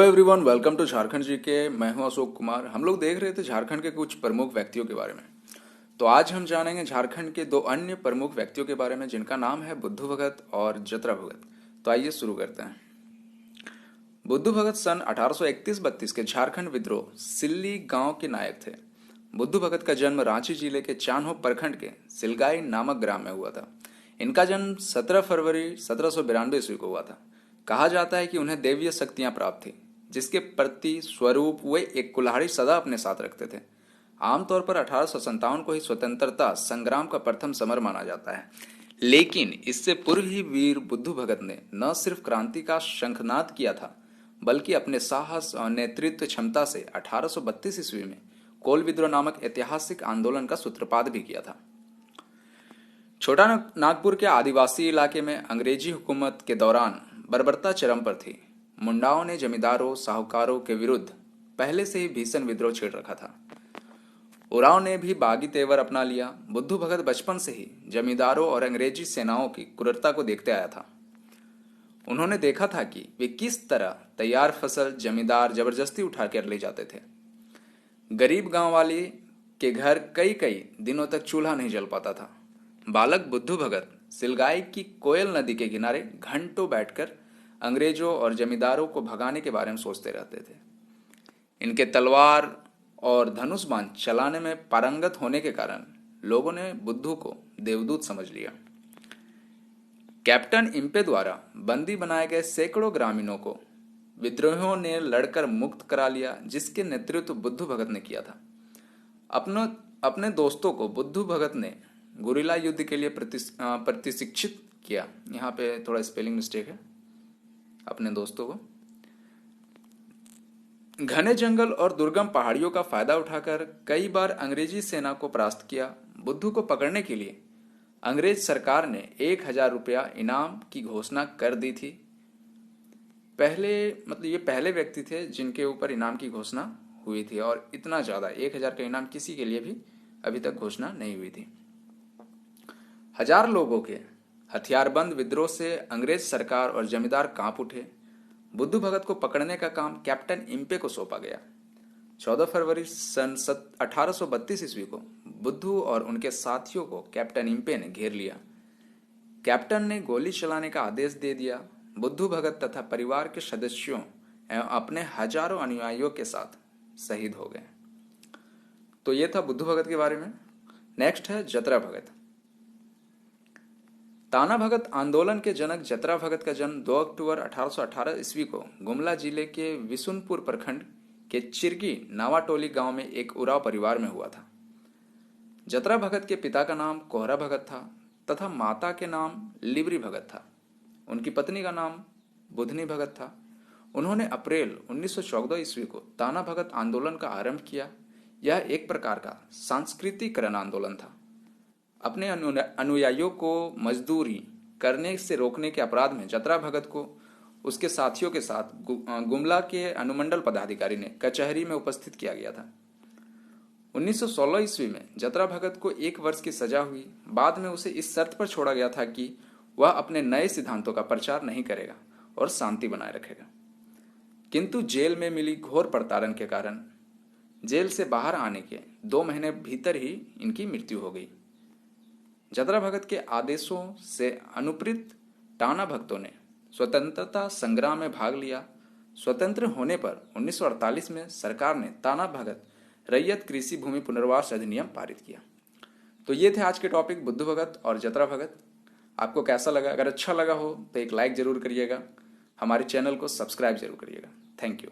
Hello everyone, welcome to Jharkhand G K. मैं हूं अशोक कुमार। हम लोग देख रहे थे झारखंड के कुछ प्रमुख व्यक्तियों के बारे में। तो आज हम जानेंगे झारखंड के दो अन्य प्रमुख व्यक्तियों के बारे में जिनका नाम है बुद्धू भगत और जतरा भगत। तो आइए शुरू करते हैं। बुद्धू भगत सन 1831-32 के झारखंड विद्रोह सिल्ली गांव के नायक थे। बुद्धू भगत का जन्म रांची जिले के चान्हो प्रखंड के सिलगाई नामक ग्राम में हुआ था। इनका जन्म 17 फरवरी 1792 ईस्वी को हुआ था। कहा जाता है कि उन्हें दैवीय शक्तियां प्राप्त थी, जिसके प्रति स्वरूप वे एक कुल्हाड़ी सदा अपने साथ रखते थे। आमतौर पर 1857 को ही स्वतंत्रता संग्राम का प्रथम समर माना जाता है, लेकिन इससे पूर्व ही वीर बुद्धू भगत ने न सिर्फ क्रांति का शंखनाद किया था, बल्कि अपने साहस और नेतृत्व क्षमता से 1832 ईस्वी में कोल विद्रोह नामक ऐतिहासिक आंदोलन का सूत्रपात भी किया था। छोटा नागपुर के आदिवासी इलाके में अंग्रेजी हुकूमत के दौरान बर्बरता चरम पर थी। मुंडाओं ने जमींदारों साहूकारों के विरुद्ध पहले से ही भीषण विद्रोह छेड़ रखा था। उराव ने भी बागी तेवर अपना लिया। बुद्धू भगत बचपन से ही जमींदारों और अंग्रेजी सेनाओं की क्रूरता को देखते आया था। उन्होंने देखा था कि वे किस तरह तैयार फसल जमींदार जबरदस्ती उठा कर ले जाते थे। गरीब गांव वाले के घर कई कई दिनों तक चूल्हा नहीं जल पाता था। बालक बुद्धू भगत सिलगाई की कोयल नदी के किनारे घंटों बैठकर अंग्रेजों और जमींदारों को भगाने के बारे में सोचते रहते थे। इनके तलवार और धनुष बाण चलाने में पारंगत होने के कारण लोगों ने बुद्धू को देवदूत समझ लिया। कैप्टन इम्पे द्वारा बंदी बनाए गए सैकड़ों ग्रामीणों को विद्रोहियों ने लड़कर मुक्त करा लिया, जिसके नेतृत्व बुद्धू भगत ने किया था। अपने दोस्तों को बुद्धू भगत ने गुरिल्ला युद्ध के लिए प्रशिक्षित किया। यहाँ पे थोड़ा स्पेलिंग मिस्टेक है। अपने दोस्तों को घने जंगल और दुर्गम पहाड़ियों का फायदा उठाकर कई बार अंग्रेजी सेना को परास्त किया। बुद्धू को पकड़ने के लिए अंग्रेज सरकार ने 1000 रुपया इनाम की घोषणा कर दी थी। ये पहले व्यक्ति थे जिनके ऊपर इनाम की घोषणा हुई थी, और इतना ज्यादा 1000 का इनाम किसी के लिए भी अभी तक घोषणा नहीं हुई थी। 1000 लोगों के हथियारबंद विद्रोह से अंग्रेज सरकार और जमींदार कांप उठे। बुद्धू भगत को पकड़ने का काम कैप्टन इम्पे को सौंपा गया। 14 फरवरी सन 1832 ईस्वी को बुद्धू और उनके साथियों को कैप्टन इम्पे ने घेर लिया। कैप्टन ने गोली चलाने का आदेश दे दिया। बुद्धू भगत तथा परिवार के सदस्यों एवं अपने हजारों अनुयायियों के साथ शहीद हो गए। तो ये था बुद्धू भगत के बारे में। नेक्स्ट है जतरा भगत। ताना भगत आंदोलन के जनक जतरा भगत का जन्म 2 अक्टूबर 1818 ईस्वी को गुमला जिले के विशुनपुर प्रखंड के चिरकी नावाटोली गांव में एक उराव परिवार में हुआ था। जतरा भगत के पिता का नाम कोहरा भगत था तथा माता के नाम लिबरी भगत था। उनकी पत्नी का नाम बुधनी भगत था। उन्होंने अप्रैल 1914 ईस्वी को ताना भगत आंदोलन का आरंभ किया। यह एक प्रकार का सांस्कृतिकरण आंदोलन था। अपने अनुयायियों को मजदूरी करने से रोकने के अपराध में जतरा भगत को उसके साथियों के साथ गुमला के अनुमंडल पदाधिकारी ने कचहरी में उपस्थित किया गया था। 1916 ईस्वी में जतरा भगत को 1 वर्ष की सजा हुई। बाद में उसे इस शर्त पर छोड़ा गया था कि वह अपने नए सिद्धांतों का प्रचार नहीं करेगा और शांति बनाए रखेगा। किंतु जेल में मिली घोर प्रताड़न के कारण जेल से बाहर आने के 2 महीने भीतर ही इनकी मृत्यु हो गई। जतरा भगत के आदेशों से अनुप्रेरित टाना भक्तों ने स्वतंत्रता संग्राम में भाग लिया। स्वतंत्र होने पर 1948 में सरकार ने ताना भगत रैयत कृषि भूमि पुनर्वास अधिनियम पारित किया। तो ये थे आज के टॉपिक, बुद्धू भगत और जतरा भगत। आपको कैसा लगा? अगर अच्छा लगा हो तो एक लाइक जरूर करिएगा। हमारे चैनल को सब्सक्राइब जरूर करिएगा। Thank you.